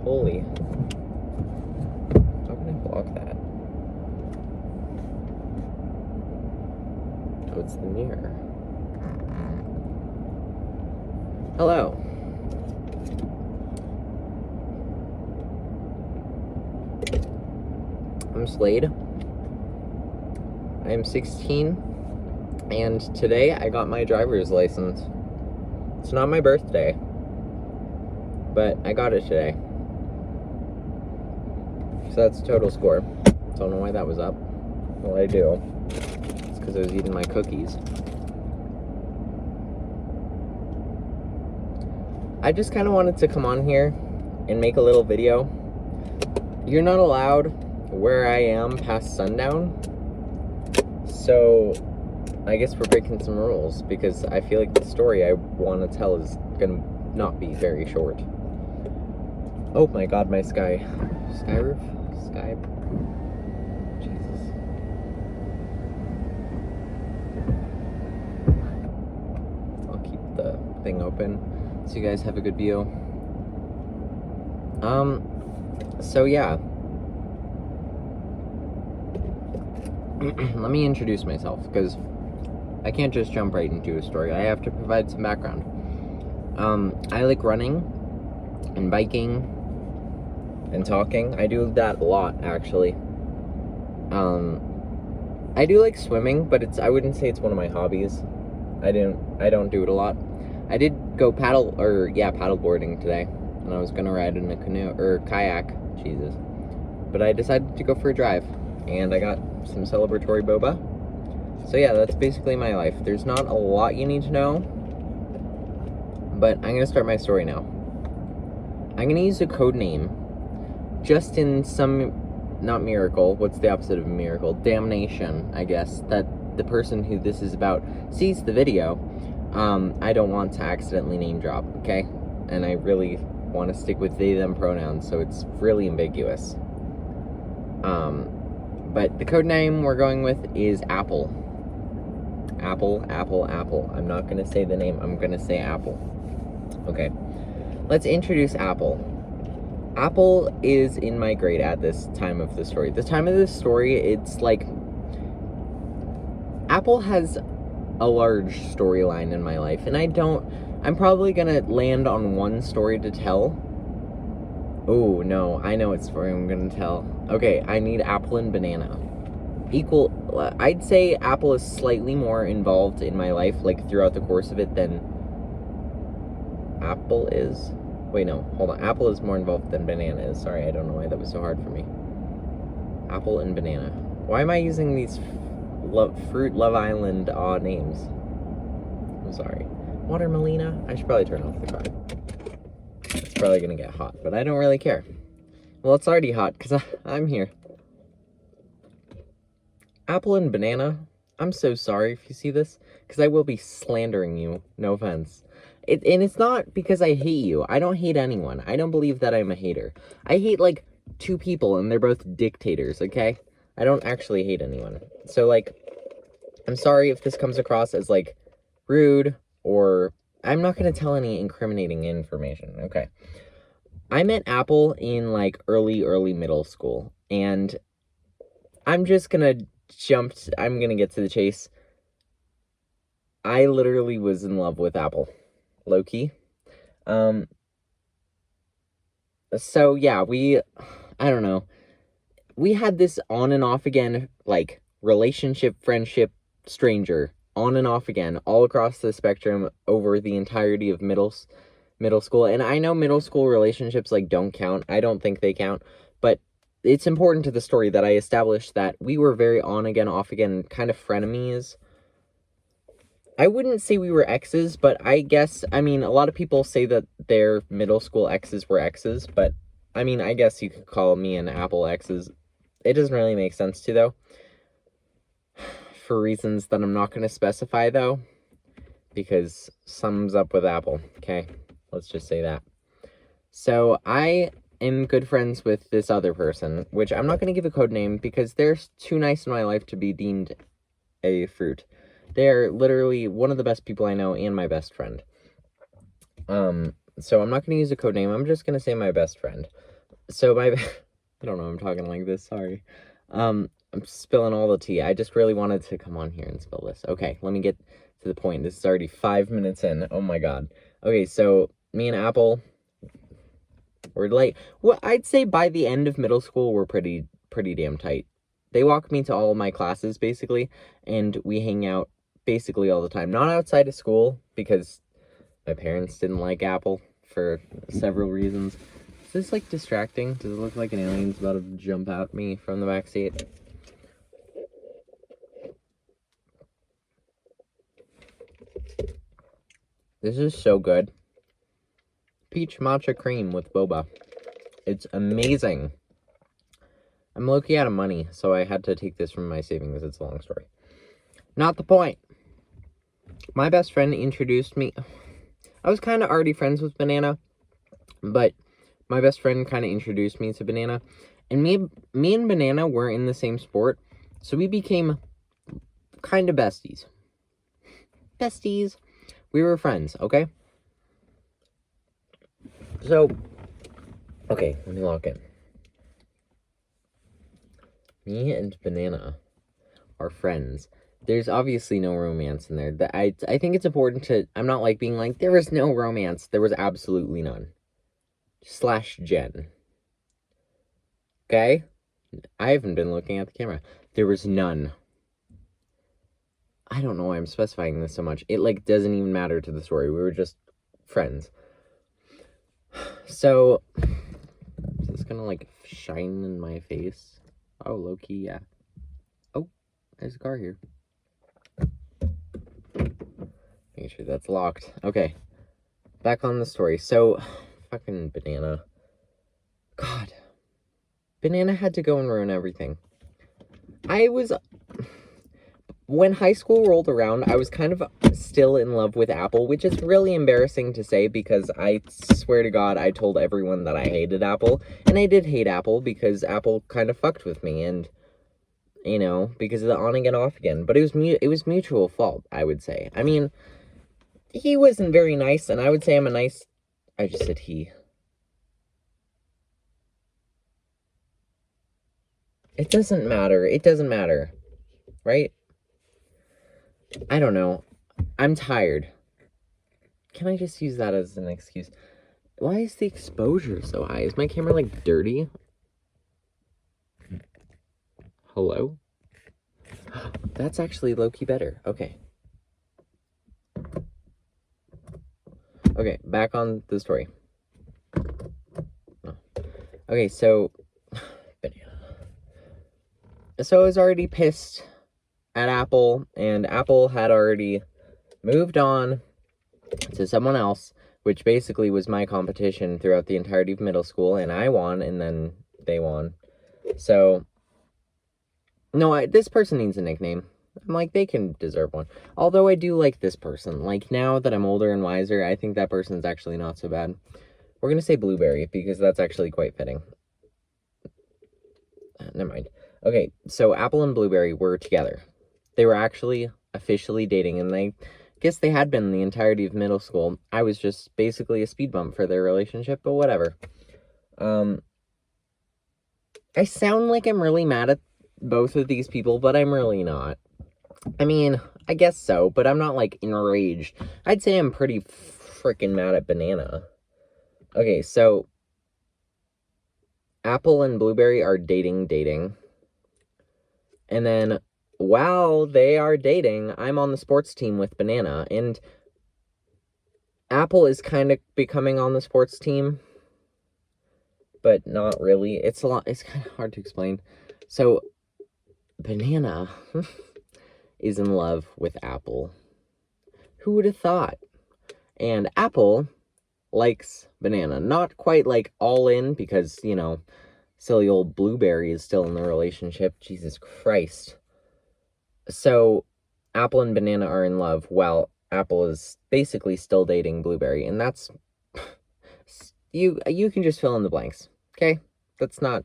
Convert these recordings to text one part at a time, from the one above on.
Holy. How can I block that? Oh, it's the mirror. Hello. I'm Slade. I am 16, and today I got my driver's license. It's not my birthday, but I got it today. So that's a total score. Don't know why that was up. Well, I do. It's because I was eating my cookies. I just kind of wanted to come on here and make a little video. You're not allowed where I am past sundown, so I guess we're breaking some rules, because I feel like the story I want to tell is gonna not be very short. Oh my god, my sky roof? Sky... Jesus. I'll keep the thing open so you guys have a good view. So yeah. Let me introduce myself, because I can't just jump right into a story. I have to provide some background. I like running and biking and talking. I do that a lot, actually. I do like swimming, but I wouldn't say it's one of my hobbies. I don't do it a lot. I did go paddle boarding today, and I was gonna ride in a canoe or kayak, Jesus. But I decided to go for a drive, and I got some celebratory boba. So yeah, that's basically my life. There's not a lot you need to know, but I'm gonna start my story now. I'm gonna use a code name just in some, not miracle, what's the opposite of a miracle? Damnation, I guess, that the person who this is about sees the video. I don't want to accidentally name drop, okay? And I really want to stick with they, them pronouns, so it's really ambiguous. But the code name we're going with is Apple. Apple. I'm not going to say the name, I'm going to say Apple. Okay, let's introduce Apple. Apple is in my grade at this time of the story. The time of this story, it's like... Apple has a large storyline in my life, and I'm probably going to land on one story to tell. Oh, no, I know what story I'm going to tell. Okay, I need apple and banana. I'd say Apple is slightly more involved in my life, like, throughout the course of it than Apple is. Wait, no, hold on. Apple is more involved than banana is. Sorry, I don't know why that was so hard for me. Apple and banana. Why am I using these Fruit Love Island names? I'm sorry. Watermelina? I should probably turn off the car. It's probably gonna get hot, but I don't really care. Well, it's already hot, because I'm here. Apple and banana, I'm so sorry if you see this, because I will be slandering you, no offense. And it's not because I hate you. I don't hate anyone. I don't believe that I'm a hater. I hate, like, 2 people, and they're both dictators, okay? I don't actually hate anyone. So, like, I'm sorry if this comes across as, like, rude, or... I'm not going to tell any incriminating information, okay? I met Apple in, like, early middle school, and I'm just gonna I'm gonna get to the chase. I literally was in love with Apple. Low-key. So, yeah, I don't know. We had this on and off again, like, relationship, friendship, stranger, on and off again, all across the spectrum over the entirety of middle school. And I know middle school relationships, like, don't count. I don't think they count. But it's important to the story that I established that we were very on again, off again, kind of frenemies. I wouldn't say we were exes, but I guess, I mean, a lot of people say that their middle school exes were exes, but, I mean, I guess you could call me and Apple exes. It doesn't really make sense to, though. For reasons that I'm not going to specify, though, because something's up with Apple, okay? Let's just say that. So, I am good friends with this other person, which I'm not going to give a code name, because they're too nice in my life to be deemed a fruit. They're literally one of the best people I know, and my best friend. So I'm not going to use a code name, I'm just going to say my best friend. So my, I don't know, I'm talking like this, sorry. I'm spilling all the tea. I just really wanted to come on here and spill this. Okay, let me get to the point. This is already 5 minutes in. Oh my god. Okay, so me and Apple, we're like, well, I'd say by the end of middle school, we're pretty damn tight. They walk me to all of my classes, basically, and we hang out basically all the time. Not outside of school, because my parents didn't like Apple for several reasons. Is this, like, distracting? Does it look like an alien's about to jump at me from the back seat? This is so good. Peach matcha cream with boba. It's amazing. I'm low-key out of money, so I had to take this from my savings. It's a long story. Not the point. My best friend introduced me. I was kind of already friends with Banana, but my best friend kind of introduced me to Banana. And me and Banana were in the same sport, so we became kind of besties. Besties. We were friends, okay? So, okay, let me log in. Me and Banana are friends. There's obviously no romance in there. I think it's important to... I'm not like being like, there was no romance. There was absolutely none. / Jen. Okay? I haven't been looking at the camera. There was none. I don't know why I'm specifying this so much. It, like, doesn't even matter to the story. We were just friends. So, is this gonna, like, shine in my face? Oh, low-key, yeah. Oh, there's a car here. Make sure that's locked. Okay. Back on the story. So, fucking Banana. God. Banana had to go and ruin everything. When high school rolled around, I was kind of still in love with Apple, which is really embarrassing to say because I swear to God, I told everyone that I hated Apple. And I did hate Apple because Apple kind of fucked with me and, you know, because of the on again, off again. But it was mutual fault, I would say. I mean, he wasn't very nice, and I would say I just said he. It doesn't matter, right? I don't know. I'm tired. Can I just use that as an excuse? Why is the exposure so high? Is my camera, like, dirty? Hello? That's actually low-key better. Okay. Okay, back on the story. Oh. Okay, so... So I was already pissed at Apple, and Apple had already moved on to someone else, which basically was my competition throughout the entirety of middle school, and I won, and then they won. So, no, this person needs a nickname. I'm like, they can deserve one. Although I do like this person. Like, now that I'm older and wiser, I think that person's actually not so bad. We're gonna say Blueberry, because that's actually quite fitting. Never mind. Okay, so Apple and Blueberry were together. They were actually officially dating, and I guess they had been the entirety of middle school. I was just basically a speed bump for their relationship, but whatever. I sound like I'm really mad at both of these people, but I'm really not. I mean, I guess so, but I'm not, like, enraged. I'd say I'm pretty freaking mad at Banana. Okay, so Apple and Blueberry are dating. And then, while they are dating, I'm on the sports team with Banana, and Apple is kind of becoming on the sports team, but not really. It's kind of hard to explain. So, Banana is in love with Apple. Who would have thought? And Apple likes Banana. Not quite, like, all in, because, you know, silly old Blueberry is still in the relationship. Jesus Christ. So, Apple and Banana are in love while Apple is basically still dating Blueberry. And that's... You can just fill in the blanks. Okay? That's not...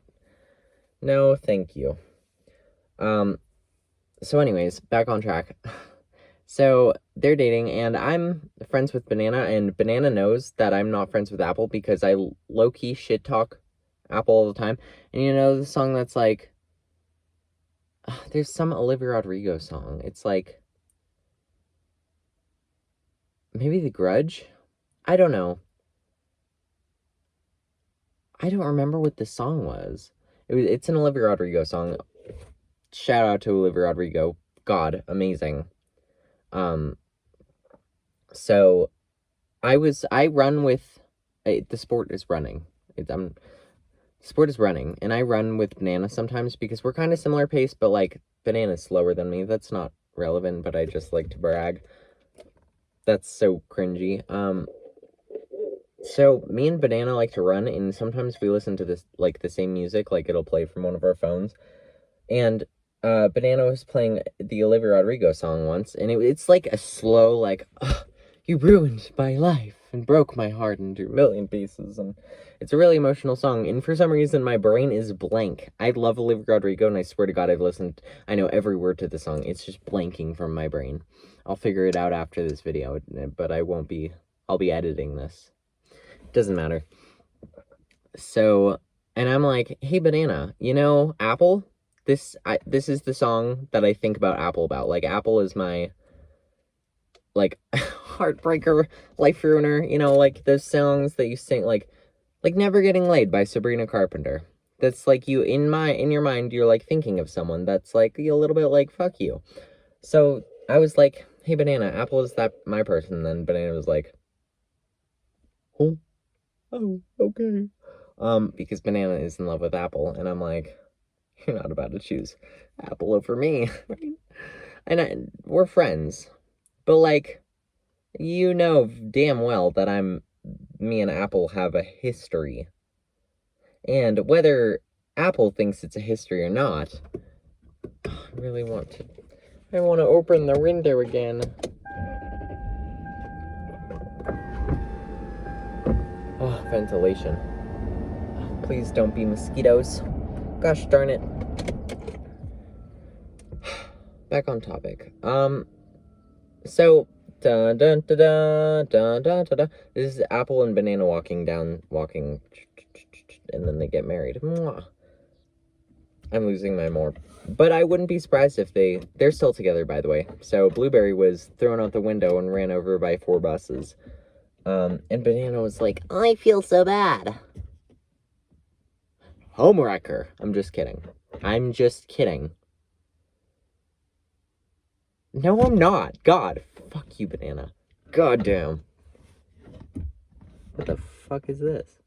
No, thank you. So anyways, back on track. So, they're dating, and I'm friends with Banana, and Banana knows that I'm not friends with Apple because I low-key shit-talk Apple all the time. And you know the song that's like, there's some Olivia Rodrigo song. It's like, maybe The Grudge? I don't know. I don't remember what the song was. It's an Olivia Rodrigo song. Shout out to Olivia Rodrigo. God, amazing. So I run with, the sport is running. Sport is running, and I run with Banana sometimes because we're kind of similar pace, but like Banana's slower than me. That's not relevant, but I just like to brag. That's so cringy. So me and Banana like to run, and sometimes we listen to this, like, the same music, like it'll play from one of our phones. And Banana was playing the Olivia Rodrigo song once, and it's like a slow, like, you ruined my life and broke my heart into a million pieces, and it's a really emotional song, and for some reason my brain is blank. I love Olivia Rodrigo, and I swear to God I know every word to the song. It's just blanking from my brain. I'll figure it out after this video, but I'll be editing this. Doesn't matter. So, and I'm like, hey Banana, you know, Apple? This is the song that I think about Apple about. Like, Apple is my, like, heartbreaker, life ruiner, you know, like those songs that you sing, like Never Getting Laid by Sabrina Carpenter. That's like, you, in your mind, you're like thinking of someone that's like a little bit like, fuck you. So I was like, hey Banana, Apple is that my person? And then Banana was like, oh, okay. Because Banana is in love with Apple, and I'm like, you're not about to choose Apple over me. And we're friends, but like, you know damn well that me and Apple have a history. And whether Apple thinks it's a history or not, I want to open the window again. Oh, ventilation. Please don't be mosquitoes. Gosh darn it. Back on topic. So, dun dun dun dun dun dun dun dun. This is Apple and Banana walking, and then they get married. Mwah. I'm losing my more. But I wouldn't be surprised if they're still together, by the way. So Blueberry was thrown out the window and ran over by 4 buses. And Banana was like, I feel so bad. Homewrecker. I'm just kidding. No, I'm not. God. Fuck you, Banana. God damn. What the fuck is this?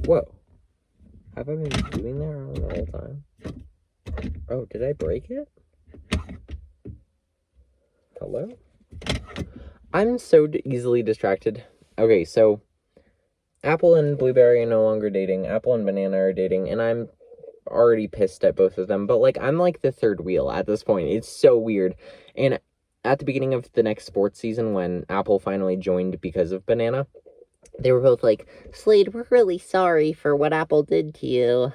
Whoa. Have I been doing that wrong the whole time? Oh, did I break it? Hello? I'm so easily distracted. Okay, so Apple and Blueberry are no longer dating. Apple and Banana are dating, and I'm already pissed at both of them. But, like, I'm like the third wheel at this point. It's so weird. And at the beginning of the next sports season, when Apple finally joined because of Banana, they were both like, Slade, we're really sorry for what Apple did to you.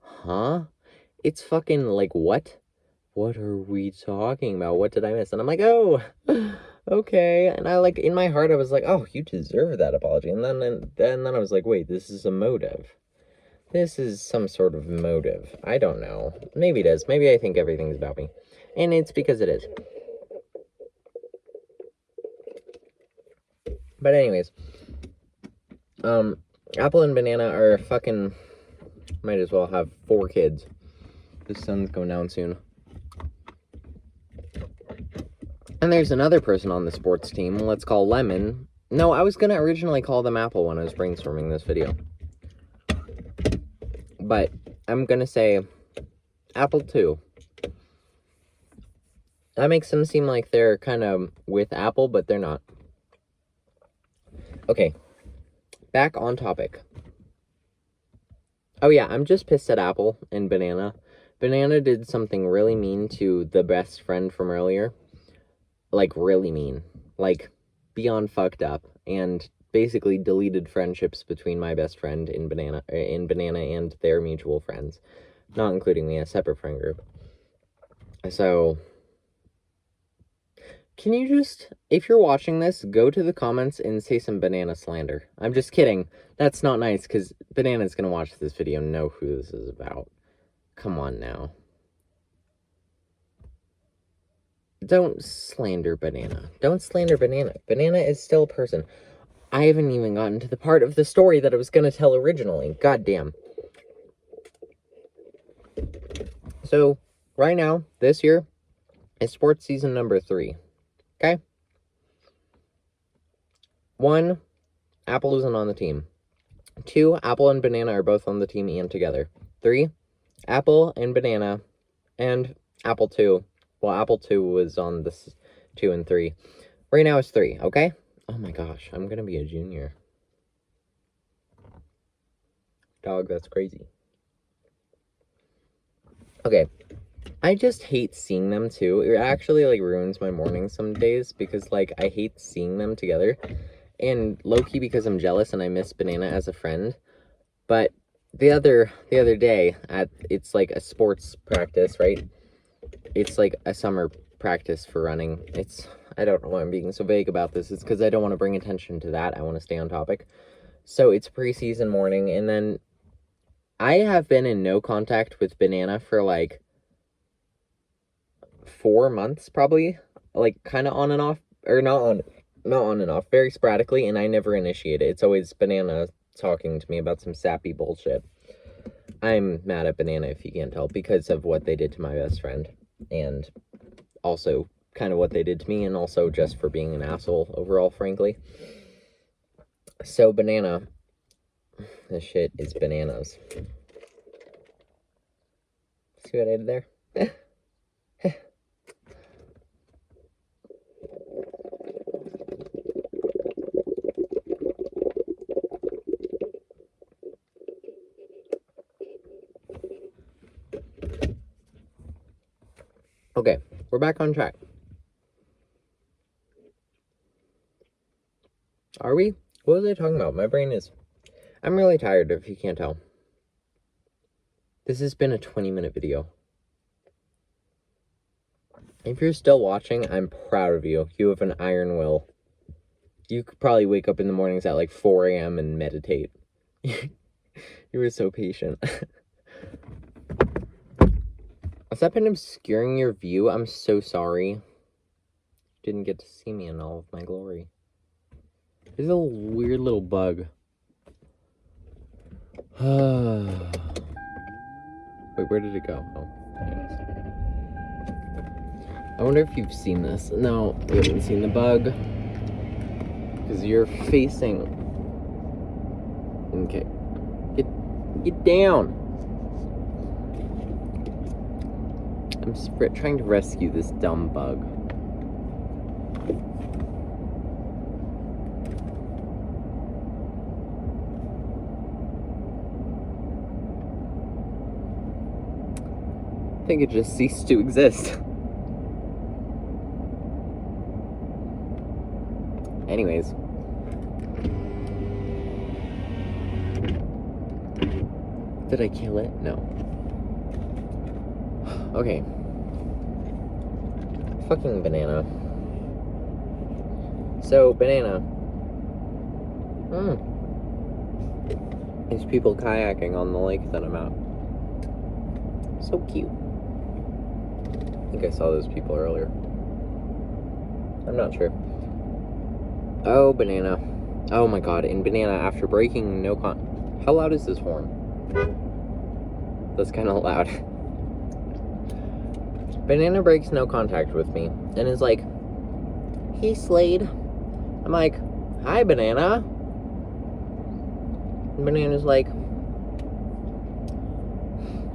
Huh? It's fucking, like, what? What are we talking about? What did I miss? And I'm like, oh, okay. And I, like, in my heart, I was like, oh, you deserve that apology. And then I was like, wait, this is a motive. This is some sort of motive. I don't know. Maybe it is. Maybe I think everything's about me. And it's because it is. But anyways, Apple and Banana are fucking, might as well have 4 kids. The sun's going down soon. And there's another person on the sports team. Let's call Lemon. No, I was going to originally call them Apple when I was brainstorming this video. But I'm going to say Apple too. That makes them seem like they're kind of with Apple, but they're not. Okay, back on topic. Oh yeah, I'm just pissed at Apple and Banana. Banana did something really mean to the best friend from earlier. Like, really mean. Like, beyond fucked up. And basically deleted friendships between my best friend in Banana and their mutual friends. Not including me, a separate friend group. So, Can you just, if you're watching this, go to the comments and say some banana slander. I'm just kidding. That's not nice, because Banana's gonna watch this video and know who this is about. Come on now. Don't slander Banana. Don't slander Banana. Banana is still a person. I haven't even gotten to the part of the story that I was gonna tell originally. God damn. So, right now, this year, is sports season number 3. Okay? 1, Apple isn't on the team. 2, Apple and Banana are both on the team and together. 3, Apple and Banana and Apple 2. Well, Apple 2 was on this 2 and 3. Right now it's 3, okay? Oh my gosh, I'm gonna be a junior. Dog, that's crazy. Okay. I just hate seeing them too. It actually like ruins my morning some days because like I hate seeing them together. And low-key because I'm jealous and I miss Banana as a friend. But the other day it's like a sports practice, right? It's like a summer practice for running. I don't know why I'm being so vague about this. It's because I don't want to bring attention to that. I want to stay on topic. So it's preseason morning, and then I have been in no contact with Banana for like 4 months probably, like kind of on and off, or not on and off, very sporadically, and I never initiate it. It's always Banana talking to me about some sappy bullshit. I'm mad at Banana, if you can't tell, because of what they did to my best friend, and also kind of what they did to me, and also just for being an asshole overall, frankly. So Banana, this shit is bananas. See what I did there? Okay, we're back on track. Are we? What was I talking about? My brain is... I'm really tired, if you can't tell. This has been a 20-minute video. If you're still watching, I'm proud of you. You have an iron will. You could probably wake up in the mornings at like 4 a.m. and meditate. You were so patient. Has that been obscuring your view? I'm so sorry. You didn't get to see me in all of my glory. There's a weird little bug. Wait, where did it go? Oh, there it is. I wonder if you've seen this. No, you haven't seen the bug. Because you're facing... Okay. Get down! I'm trying to rescue this dumb bug. I think it just ceased to exist. Anyways. Did I kill it? No. Okay. Fucking Banana. So, Banana. There's people kayaking on the lake that I'm at. So cute. I think I saw those people earlier. I'm not sure. Oh, Banana. Oh my god, and Banana, after breaking no How loud is this horn? That's kind of loud. Banana breaks no contact with me, and is like, "Hey, Slade." I'm like, "Hi, Banana." And Banana's like,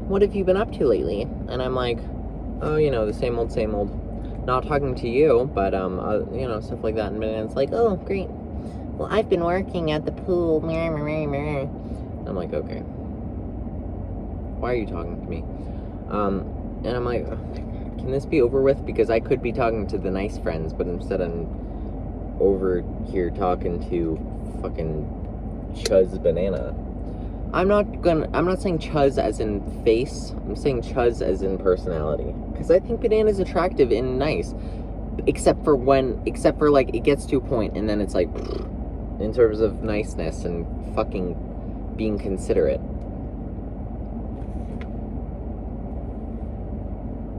"What have you been up to lately?" And I'm like, "Oh, you know, the same old, same old. Not talking to you, but, you know, stuff like that." And Banana's like, "Oh, great. Well, I've been working at the pool." I'm like, "Okay. Why are you talking to me?" And I'm like, can this be over with? Because I could be talking to the nice friends, but instead I'm over here talking to fucking Chuz Banana. I'm not saying Chuz as in face. I'm saying Chuz as in personality. Because I think Banana's attractive and nice. except for like it gets to a point and then it's like in terms of niceness and fucking being considerate.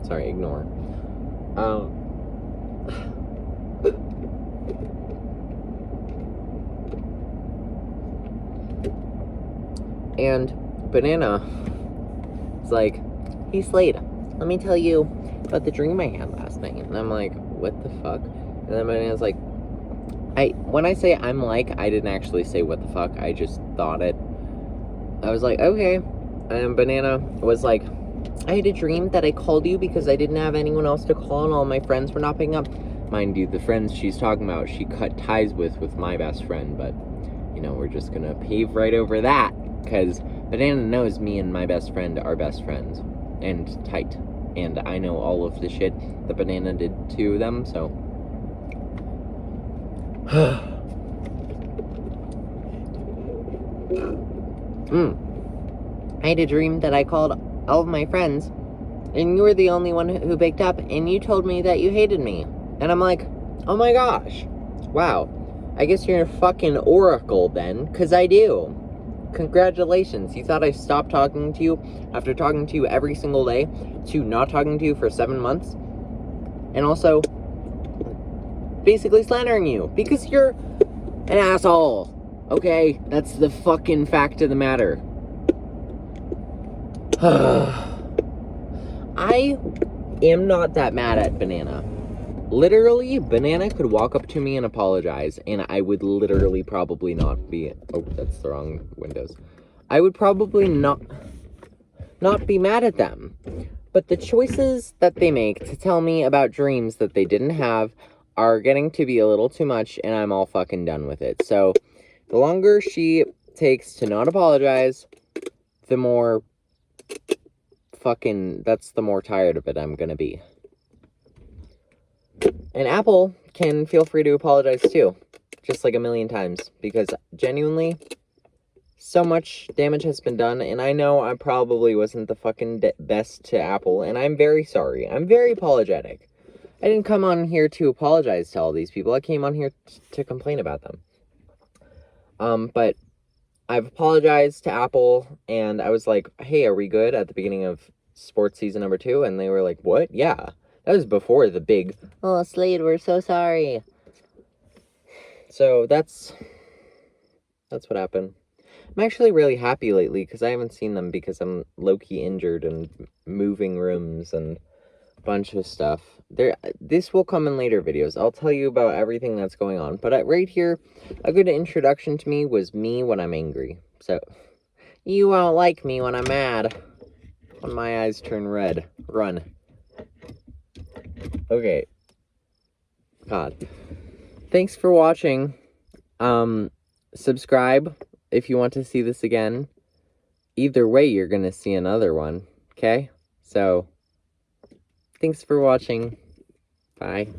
Sorry, ignore. And Banana is like, hey Slade, let me tell you about the dream I had last night. And I'm like, what the fuck? And then Banana's like, when I say I'm like, I didn't actually say what the fuck, I just thought it. I was like, okay. And Banana was like, I had a dream that I called you because I didn't have anyone else to call and all my friends were not picking up. Mind you, the friends she's talking about, she cut ties with my best friend, but, you know, we're just gonna pave right over that, because Banana knows me and my best friend are best friends, and tight, and I know all of the shit that Banana did to them, so... I had a dream that I called all of my friends, and you were the only one who picked up, and you told me that you hated me. And I'm like, oh my gosh, wow, I guess you're a fucking oracle then, because I do. Congratulations, you thought I stopped talking to you after talking to you every single day to not talking to you for 7 months? And also, basically slandering you, because you're an asshole, okay? That's the fucking fact of the matter. I am not that mad at Banana. Literally, Banana could walk up to me and apologize, and I would literally probably not be... Oh, that's the wrong windows. I would probably not be mad at them. But the choices that they make to tell me about dreams that they didn't have are getting to be a little too much, and I'm all fucking done with it. So, the longer she takes to not apologize, the more the more tired of it I'm gonna be. And Apple can feel free to apologize too, just like a million times, because genuinely, so much damage has been done, and I know I probably wasn't the fucking best to Apple, and I'm very sorry. I'm very apologetic. I didn't come on here to apologize to all these people. I came on here to complain about them. But I've apologized to Apple, and I was like, hey, are we good at the beginning of sports season number 2? And they were like, what? Yeah. That was before the big, oh, Slade, we're so sorry. So that's what happened. I'm actually really happy lately, because I haven't seen them because I'm low-key injured and moving rooms and a bunch of stuff. This will come in later videos. I'll tell you about everything that's going on. But right here, a good introduction to me was me when I'm angry. So, you won't like me when I'm mad. When my eyes turn red. Run. Okay. God. Thanks for watching. Subscribe if you want to see this again. Either way, you're gonna see another one. Okay? So, thanks for watching. Bye.